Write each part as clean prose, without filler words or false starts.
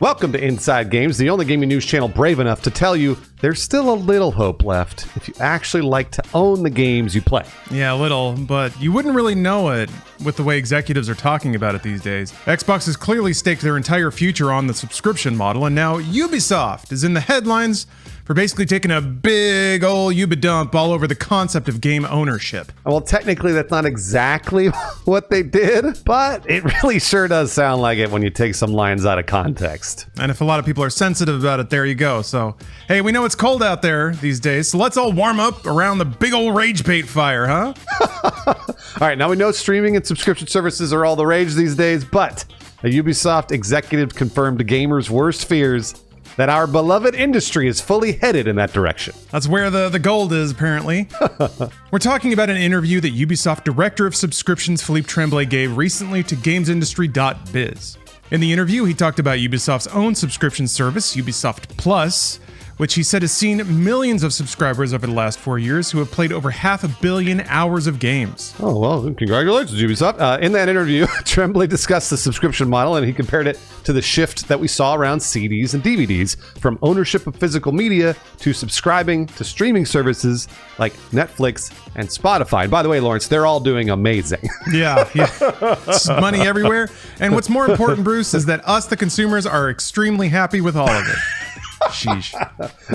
Welcome to Inside Games, the only gaming news channel brave enough to tell you there's still a little hope left if you actually like to own the games you play. Yeah, a little, but you wouldn't really know it with the way executives are talking about it these days. Xbox has clearly staked their entire future on the subscription model, and now Ubisoft is in the headlines for basically taking a big old Ubi-dump all over the concept of game ownership. Well, technically that's not exactly what they did, but it really sure does sound like it when you take some lines out of context. And if a lot of people are sensitive about it, there you go. So, hey, we know it's cold out there these days, so let's all warm up around the big old rage bait fire, huh? All right, now we know streaming and subscription services are all the rage these days, but a Ubisoft executive confirmed to gamers' worst fears that our beloved industry is fully headed in that direction. That's where the gold is, apparently. We're talking about an interview that Ubisoft Director of Subscriptions Philippe Tremblay gave recently to GamesIndustry.biz. In the interview, he talked about Ubisoft's own subscription service, Ubisoft Plus, which he said has seen millions of subscribers over the last 4 years who have played over 500 million hours of games. Oh, well, congratulations, Ubisoft. In that interview, Tremblay discussed the subscription model, and he compared it to the shift that we saw around CDs and DVDs, from ownership of physical media to subscribing to streaming services like Netflix and Spotify. And by the way, Lawrence, they're all doing amazing. Yeah. It's money everywhere. And what's more important, Bruce, is that us, the consumers, are extremely happy with all of it. Sheesh.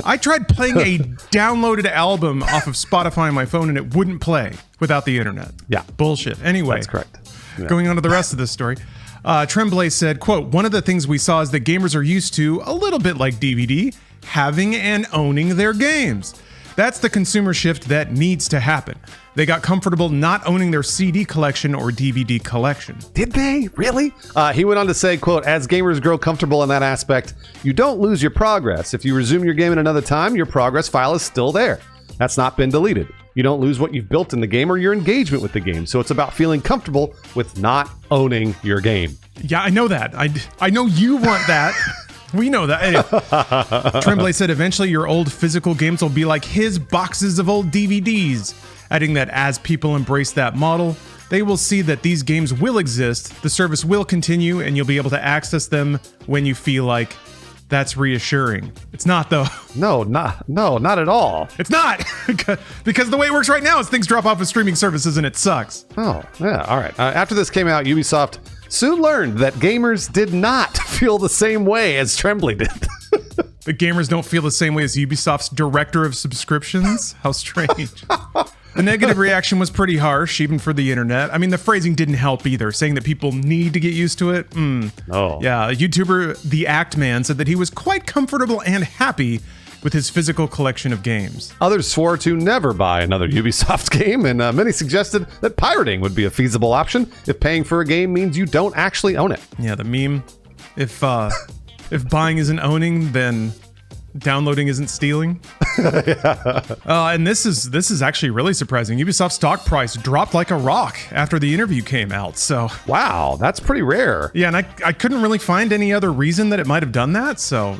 I tried playing a downloaded album off of Spotify on my phone and it wouldn't play without the internet. Yeah. Bullshit. Anyway. That's correct. Yeah. Going on to the rest of this story. Tremblay said, quote, "One of the things we saw is that gamers are used to, a little bit like DVD, having and owning their games. That's the consumer shift that needs to happen. They got comfortable not owning their CD collection or DVD collection." Did they? Really? He went on to say, quote, "As gamers grow comfortable in that aspect, you don't lose your progress. If you resume your game at another time, your progress file is still there. That's not been deleted. You don't lose what you've built in the game or your engagement with the game. So it's about feeling comfortable with not owning your game." Yeah, I know that. I know you want that. We know that. Anyway, Tremblay said eventually your old physical games will be like his boxes of old DVDs, adding that as people embrace that model, they will see that these games will exist, the service will continue, and you'll be able to access them when you feel like. That's reassuring. It's not, though. No, not at all. It's not! Because the way it works right now is things drop off of streaming services and it sucks. Oh, yeah, all right. After this came out, Ubisoft soon learned that gamers did not feel the same way as Tremblay did. The gamers don't feel the same way as Ubisoft's director of subscriptions? How strange. The negative reaction was pretty harsh, even for the internet. I mean, the phrasing didn't help either, saying that people need to get used to it. Oh. Yeah, YouTuber The Act Man said that he was quite comfortable and happy with his physical collection of games. Others swore to never buy another Ubisoft game, and many suggested that pirating would be a feasible option if paying for a game means you don't actually own it. Yeah, the meme. If buying isn't owning, then downloading isn't stealing. And this is actually really surprising. Ubisoft's stock price dropped like a rock after the interview came out. So wow, that's pretty rare. Yeah, and I couldn't really find any other reason that it might have done that. So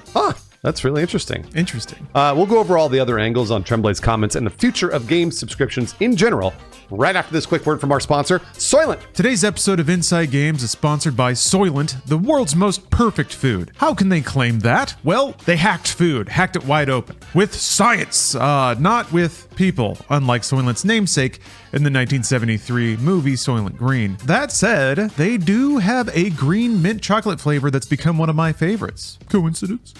that's really interesting. Interesting. We'll go over all the other angles on Tremblay's comments and the future of game subscriptions in general right after this quick word from our sponsor, Soylent. Today's episode of Inside Games is sponsored by Soylent, the world's most perfect food. How can they claim that? Well, they hacked food, hacked it wide open. With science, not with people, unlike Soylent's namesake in the 1973 movie Soylent Green. That said, they do have a green mint chocolate flavor that's become one of my favorites. Coincidence?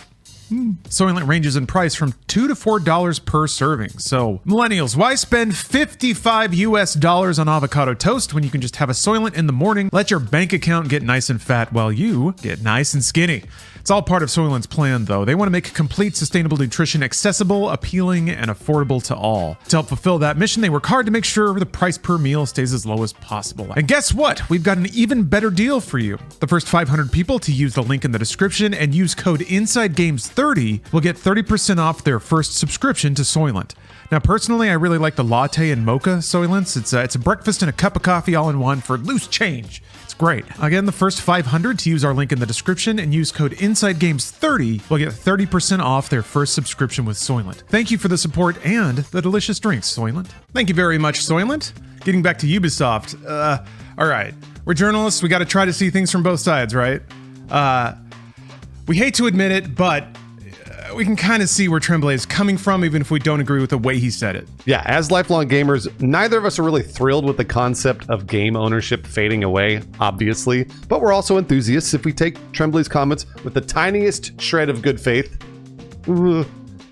Soylent ranges in price from $2 to $4 per serving. So, millennials, why spend $55 on avocado toast when you can just have a Soylent in the morning, let your bank account get nice and fat while you get nice and skinny? It's all part of Soylent's plan, though. They want to make complete sustainable nutrition accessible, appealing, and affordable to all. To help fulfill that mission, they work hard to make sure the price per meal stays as low as possible. And guess what? We've got an even better deal for you. The first 500 people to use the link in the description and use code INSIDEGAMES30 will get 30% off their first subscription to Soylent. Now, personally, I really like the latte and mocha Soylents. It's a breakfast and a cup of coffee all in one for loose change. It's great. Again, the first 500 to use our link in the description and use code INSIDEGAMES30 will get 30% off their first subscription with Soylent. Thank you for the support and the delicious drinks, Soylent. Thank you very much, Soylent. Getting back to Ubisoft. All right. We're journalists. We got to try to see things from both sides, right? We hate to admit it, but we can kind of see where Tremblay is coming from, even if we don't agree with the way he said it. Yeah, as lifelong gamers, neither of us are really thrilled with the concept of game ownership fading away, obviously, but we're also enthusiasts if we take Tremblay's comments with the tiniest shred of good faith.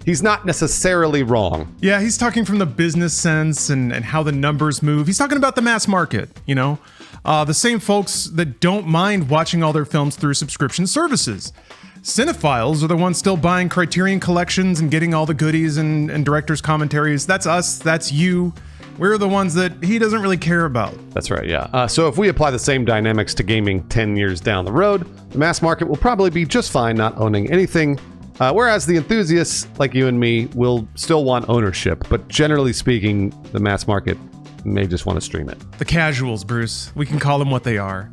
He's not necessarily wrong. Yeah, he's talking from the business sense and how the numbers move. He's talking about the mass market, you know? The same folks that don't mind watching all their films through subscription services. Cinephiles are the ones still buying Criterion collections and getting all the goodies and director's commentaries. That's us. That's you. We're the ones that he doesn't really care about. That's right, yeah. So if we apply the same dynamics to gaming 10 years down the road, the mass market will probably be just fine not owning anything, whereas the enthusiasts like you and me will still want ownership. But generally speaking, the mass market may just want to stream it. The casuals, Bruce. We can call them what they are.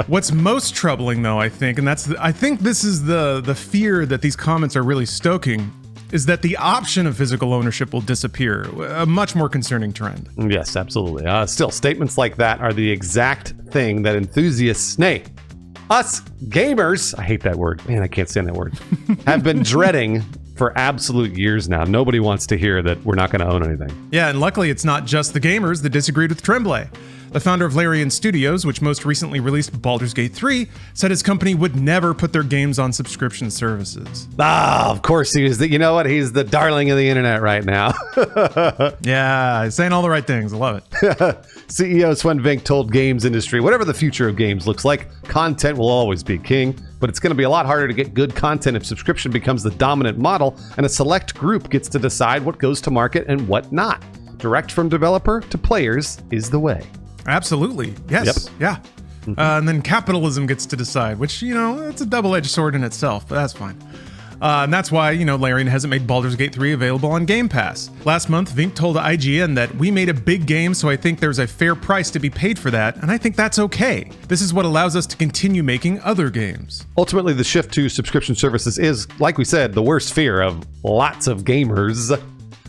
What's most troubling, though, I think, and I think this is the fear that these comments are really stoking, is that the option of physical ownership will disappear. A much more concerning trend. Yes, absolutely. Still, statements like that are the exact thing that enthusiasts, nay, us gamers, I hate that word. Man, I can't stand that word, have been dreading for absolute years now. Nobody wants to hear that we're not going to own anything. Yeah, and luckily it's not just the gamers that disagreed with Tremblay. The founder of Larian Studios, which most recently released Baldur's Gate 3, said his company would never put their games on subscription services. Of course he is. You know what? He's the darling of the internet right now. Yeah, he's saying all the right things. I love it. CEO Sven Vink told games industry, whatever the future of games looks like, content will always be king, but it's going to be a lot harder to get good content if subscription becomes the dominant model and a select group gets to decide what goes to market and what not. Direct from developer to players is the way. Absolutely. Yes. Yep. Yeah. And then capitalism gets to decide, which, you know, it's a double-edged sword in itself, but that's fine. And that's why, you know, Larian hasn't made Baldur's Gate 3 available on Game Pass. Last month, Vink told IGN that we made a big game, so I think there's a fair price to be paid for that, and I think that's okay. This is what allows us to continue making other games. Ultimately, the shift to subscription services is, like we said, the worst fear of lots of gamers.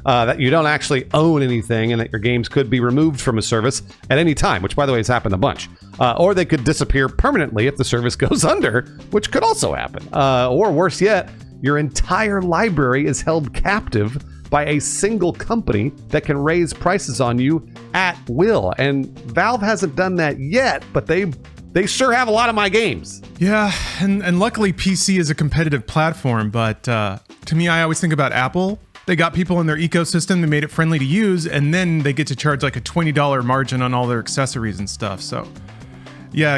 That you don't actually own anything and that your games could be removed from a service at any time, which, by the way, has happened a bunch. Or they could disappear permanently if the service goes under, which could also happen. Or worse yet, your entire library is held captive by a single company that can raise prices on you at will. And Valve hasn't done that yet, but they sure have a lot of my games. Yeah, and luckily PC is a competitive platform, but to me, I always think about Apple. They got people in their ecosystem, they made it friendly to use, and then they get to charge like a $20 margin on all their accessories and stuff. So, yeah,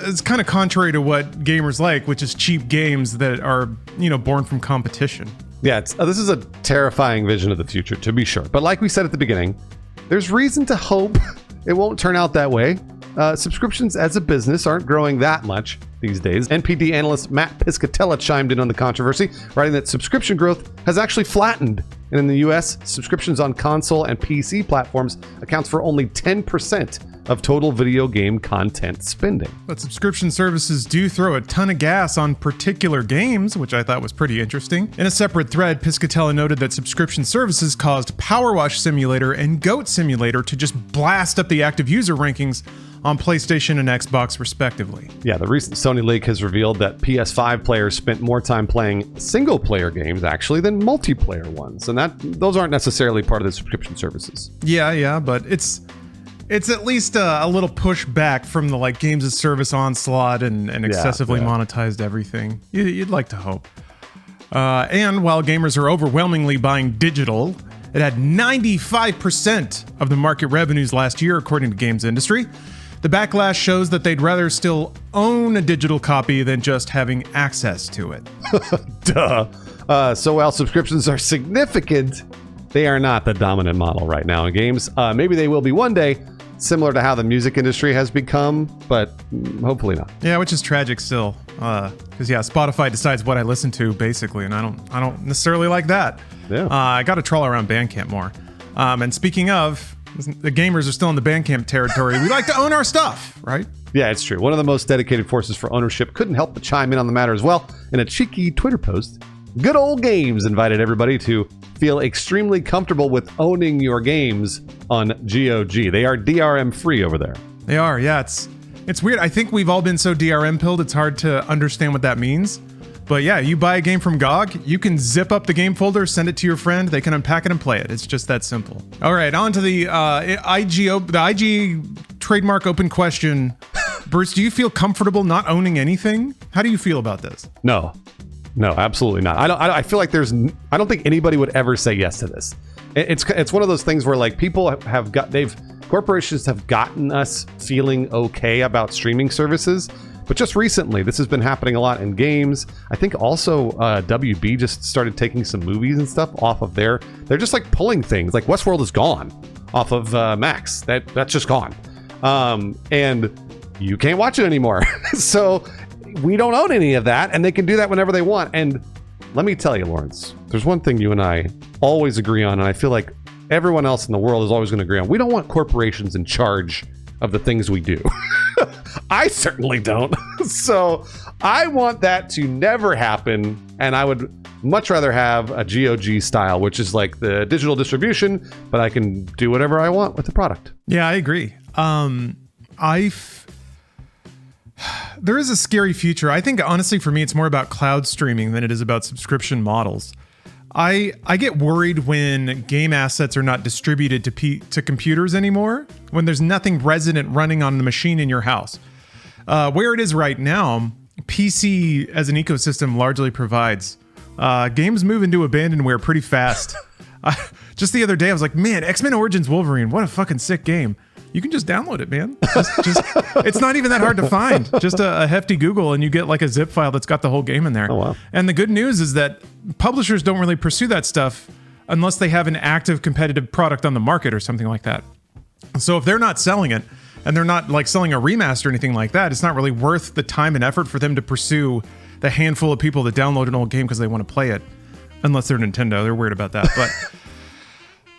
it's kind of contrary to what gamers like, which is cheap games that are, you know, born from competition. Yeah, this is a terrifying vision of the future, to be sure. But like we said at the beginning, there's reason to hope it won't turn out that way. Subscriptions as a business aren't growing that much these days. NPD analyst Matt Piscatella chimed in on the controversy, writing that subscription growth has actually flattened. And in the US, subscriptions on console and PC platforms accounts for only 10% of total video game content spending. But subscription services do throw a ton of gas on particular games, which I thought was pretty interesting. In a separate thread, Piscatella noted that subscription services caused Power Wash Simulator and Goat Simulator to just blast up the active user rankings on PlayStation and Xbox, respectively. Yeah, the recent Sony leak has revealed that PS5 players spent more time playing single-player games, actually, than multiplayer ones. And those aren't necessarily part of the subscription services. Yeah, but it's at least a little pushback from the like games as service onslaught and excessively monetized everything. You'd like to hope. And while gamers are overwhelmingly buying digital, it had 95% of the market revenues last year, according to Games Industry. The backlash shows that they'd rather still own a digital copy than just having access to it. Duh. So while subscriptions are significant, they are not the dominant model right now in games. Maybe they will be one day, similar to how the music industry has become, but hopefully not. Yeah, which is tragic still. Because Spotify decides what I listen to, basically, and I don't necessarily like that. Yeah. I got to troll around Bandcamp more. And speaking of, the gamers are still in the Bandcamp territory. We like to own our stuff, right? Yeah, it's true. One of the most dedicated forces for ownership couldn't help but chime in on the matter as well. In a cheeky Twitter post, Good Old Games invited everybody to feel extremely comfortable with owning your games on GOG. They are DRM free over there. They are, yeah. It's weird. I think we've all been so DRM pilled, it's hard to understand what that means. But yeah, you buy a game from GOG, you can zip up the game folder, send it to your friend, they can unpack it and play it. It's just that simple. All right, on to the IG trademark open question. Bruce, do you feel comfortable not owning anything? How do you feel about this? No, absolutely not. I feel like I don't think anybody would ever say yes to this. It's one of those things where like people corporations have gotten us feeling okay about streaming services, but just recently this has been happening a lot in games. I think also WB just started taking some movies and stuff off of they're just like pulling things. Like Westworld is gone off of Max. That's just gone, and you can't watch it anymore. So we don't own any of that, and they can do that whenever they want. And let me tell you, Lawrence, there's one thing you and I always agree on, and I feel like everyone else in the world is always going to agree on. We don't want corporations in charge of the things we do. I certainly don't. So I want that to never happen, and I would much rather have a GOG style, which is like the digital distribution, but I can do whatever I want with the product. Yeah, I agree. There is a scary future. I think honestly for me it's more about cloud streaming than it is about subscription models. I get worried when game assets are not distributed to computers anymore, when there's nothing resident running on the machine in your house. Where it is right now, PC as an ecosystem largely provides. Games move into abandonware pretty fast. Just the other day I was like, man, X-Men Origins Wolverine, what a fucking sick game. You can just download it, man. Just it's not even that hard to find. Just a hefty Google and you get like a zip file that's got the whole game in there. Oh, wow. And the good news is that publishers don't really pursue that stuff unless they have an active competitive product on the market or something like that. So if they're not selling it and they're not like selling a remaster or anything like that, it's not really worth the time and effort for them to pursue the handful of people that download an old game because they want to play it. Unless they're Nintendo, they're weird about that. But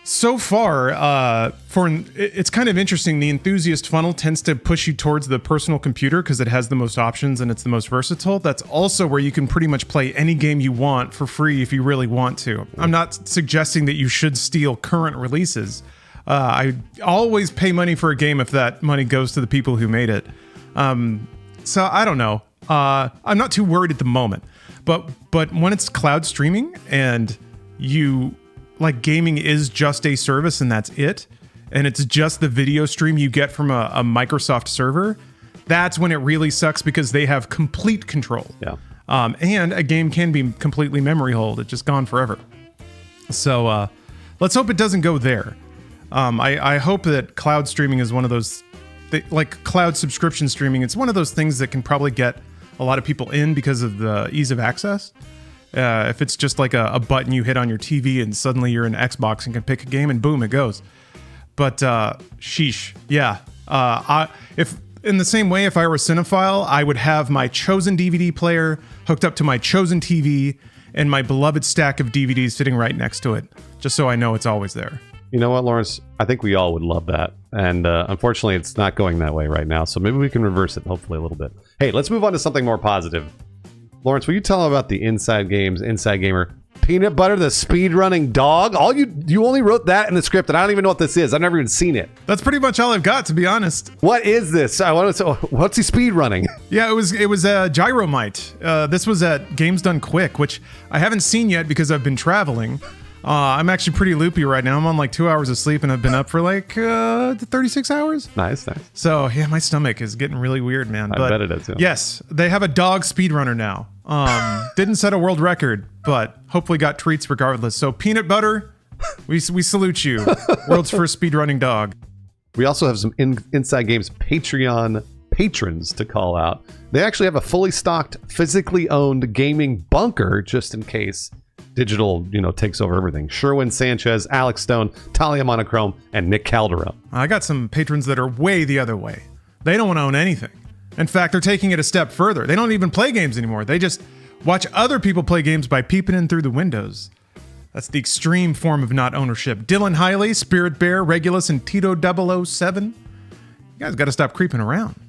so far, it's kind of interesting. The enthusiast funnel tends to push you towards the personal computer because it has the most options and it's the most versatile. That's also where you can pretty much play any game you want for free if you really want to. I'm not suggesting that you should steal current releases. I always pay money for a game if that money goes to the people who made it. So I don't know. I'm not too worried at the moment. But when it's cloud streaming and like gaming is just a service and that's it, and it's just the video stream you get from a Microsoft server, that's when it really sucks because they have complete control. Yeah. And a game can be completely memory hold. It's just gone forever. So let's hope it doesn't go there. I hope that cloud streaming is one of those, like cloud subscription streaming, it's one of those things that can probably get a lot of people in because of the ease of access. If it's just like a button you hit on your TV and suddenly you're in Xbox and can pick a game and boom, it goes. But sheesh, yeah. If in the same way, if I were a cinephile, I would have my chosen DVD player hooked up to my chosen TV and my beloved stack of DVDs sitting right next to it, just so I know it's always there. You know what, Lawrence? I think we all would love that. And unfortunately, it's not going that way right now. So maybe we can reverse it, hopefully, a little bit. Hey, let's move on to something more positive. Lawrence, will you tell them about the Inside Gamer Peanut Butter, the speedrunning dog? You only wrote that in the script, and I don't even know what this is. I've never even seen it. That's pretty much all I've got, to be honest. What is this? What's he speedrunning? Yeah, it was Gyromite. This was at Games Done Quick, which I haven't seen yet because I've been traveling. I'm actually pretty loopy right now. I'm on like 2 hours of sleep and I've been up for like 36 hours. Nice. So yeah, my stomach is getting really weird, man. I bet it is. Yeah. Yes, they have a dog speedrunner now. Didn't set a world record, but hopefully got treats regardless. So Peanut Butter, we salute you. World's first speedrunning dog. We also have some Inside Games Patreon patrons to call out. They actually have a fully stocked, physically owned gaming bunker just in case digital, takes over everything. Sherwin Sanchez, Alex Stone, Talia Monochrome, and Nick Calderon. I got some patrons that are way the other way. They don't want to own anything. In fact, they're taking it a step further. They don't even play games anymore. They just watch other people play games by peeping in through the windows. That's the extreme form of not ownership. Dylan Hiley, Spirit Bear, Regulus, and Tito 007. You guys got to stop creeping around.